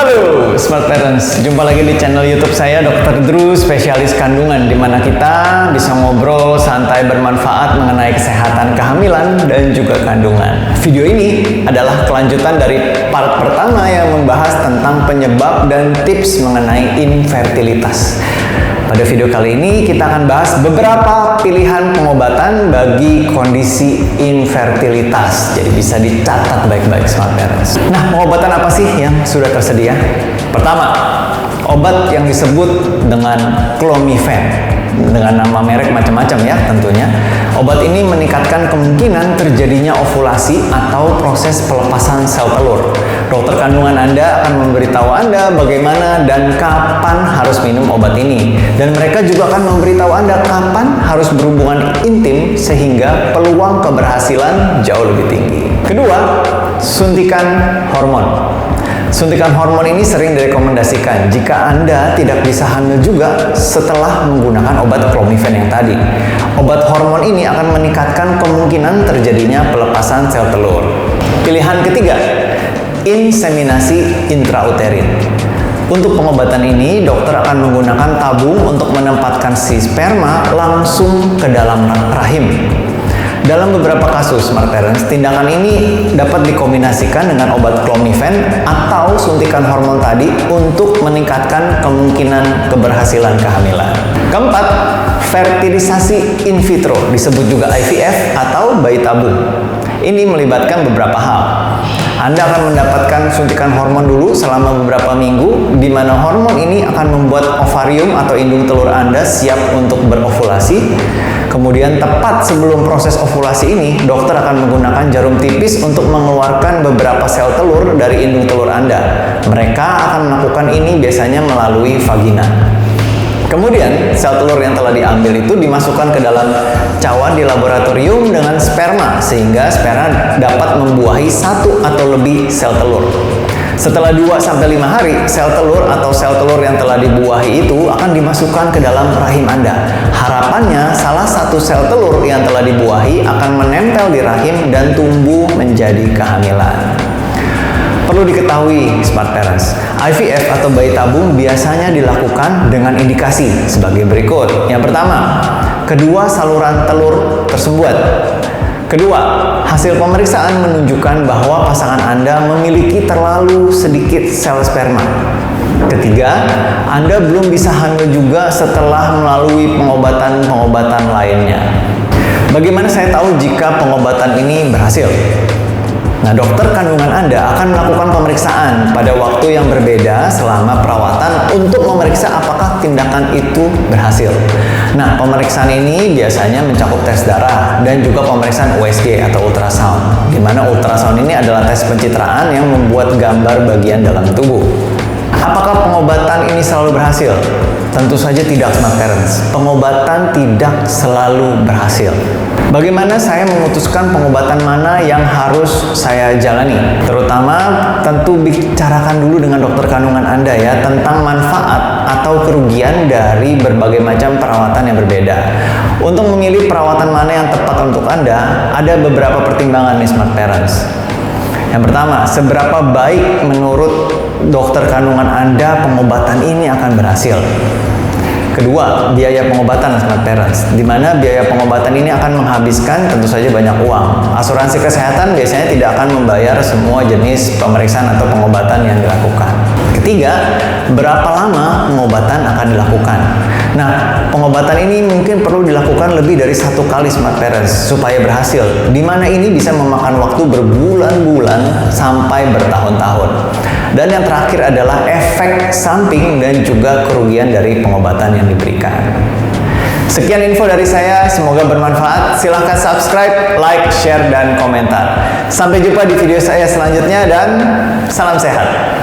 Halo Smart Parents, jumpa lagi di channel YouTube saya Dr. Drew, spesialis kandungan, di mana kita bisa ngobrol santai bermanfaat mengenai kesehatan kehamilan dan juga kandungan. Video ini adalah kelanjutan dari part pertama yang membahas tentang penyebab dan tips mengenai infertilitas. Pada video kali ini kita akan bahas beberapa pilihan pengobatan bagi kondisi infertilitas. Jadi bisa dicatat baik-baik Smart Parents. Nah, pengobatan apa sih yang sudah tersedia? Pertama, obat yang disebut dengan Clomifen. Dengan nama merek macam-macam ya tentunya. Obat ini meningkatkan kemungkinan terjadinya ovulasi atau proses pelepasan sel telur. Dokter kandungan Anda akan memberitahu Anda bagaimana dan kapan harus minum obat ini. Dan mereka juga akan memberitahu Anda kapan harus berhubungan intim sehingga peluang keberhasilan jauh lebih tinggi. Kedua, suntikan hormon. Suntikan hormon ini sering direkomendasikan jika Anda tidak bisa hamil juga setelah menggunakan obat Clomifen yang tadi. Obat hormon ini akan meningkatkan kemungkinan terjadinya pelepasan sel telur. Pilihan ketiga, inseminasi intrauterin. Untuk pengobatan ini, dokter akan menggunakan tabung untuk menempatkan si sperma langsung ke dalam rahim. Dalam beberapa kasus, Smart Parents, tindakan ini dapat dikombinasikan dengan obat Clomifen atau suntikan hormon tadi untuk meningkatkan kemungkinan keberhasilan kehamilan. Keempat, fertilisasi in vitro, disebut juga IVF atau bayi tabung. Ini melibatkan beberapa hal. Anda akan mendapatkan suntikan hormon dulu selama beberapa minggu, di mana hormon ini akan membuat ovarium atau indung telur Anda siap untuk berovulasi. Kemudian tepat sebelum proses ovulasi ini, dokter akan menggunakan jarum tipis untuk mengeluarkan beberapa sel telur dari indung telur Anda. Mereka akan melakukan ini biasanya melalui vagina. Kemudian, sel telur yang telah diambil itu dimasukkan ke dalam cawan di laboratorium dengan sperma, sehingga sperma dapat membuahi satu atau lebih sel telur. Setelah 2-5 hari, sel telur atau sel telur yang telah dibuahi itu akan dimasukkan ke dalam rahim Anda. Harapannya, salah satu sel telur yang telah dibuahi akan menempel di rahim dan tumbuh menjadi kehamilan. Perlu diketahui, Smart Parents, IVF atau bayi tabung biasanya dilakukan dengan indikasi sebagai berikut. Yang pertama, kedua saluran telur tersumbat. Kedua, hasil pemeriksaan menunjukkan bahwa pasangan Anda memiliki terlalu sedikit sel sperma. Ketiga, Anda belum bisa hamil juga setelah melalui pengobatan-pengobatan lainnya. Bagaimana saya tahu jika pengobatan ini berhasil? Nah, dokter kandungan Anda akan melakukan pemeriksaan pada waktu yang berbeda selama perawatan untuk memeriksa apakah tindakan itu berhasil. Nah, pemeriksaan ini biasanya mencakup tes darah dan juga pemeriksaan USG atau ultrasound, di mana ultrasound ini adalah tes pencitraan yang membuat gambar bagian dalam tubuh. Apakah pengobatan ini selalu berhasil? Tentu saja tidak, Smart Parents. Pengobatan tidak selalu berhasil. Bagaimana saya memutuskan pengobatan mana yang harus saya jalani? Terutama tentu bicarakan dulu dengan dokter kandungan Anda ya tentang manfaat atau kerugian dari berbagai macam perawatan yang berbeda. Untuk memilih perawatan mana yang tepat untuk Anda, ada beberapa pertimbangan nih Smart Parents. Yang pertama, seberapa baik menurut dokter kandungan Anda pengobatan ini akan berhasil? Kedua, biaya pengobatan Smart Parents, di mana biaya pengobatan ini akan menghabiskan tentu saja banyak uang. Asuransi kesehatan biasanya tidak akan membayar semua jenis pemeriksaan atau pengobatan yang dilakukan. Ketiga, berapa lama pengobatan akan dilakukan? Nah, pengobatan ini mungkin perlu dilakukan lebih dari 1 kali Smart Parents supaya berhasil, di mana ini bisa memakan waktu berbulan-bulan sampai bertahun-tahun. Dan yang terakhir adalah efek samping dan juga kerugian dari pengobatan yang diberikan. Sekian info dari saya, semoga bermanfaat. Silahkan subscribe, like, share, dan komentar. Sampai jumpa di video saya selanjutnya dan salam sehat.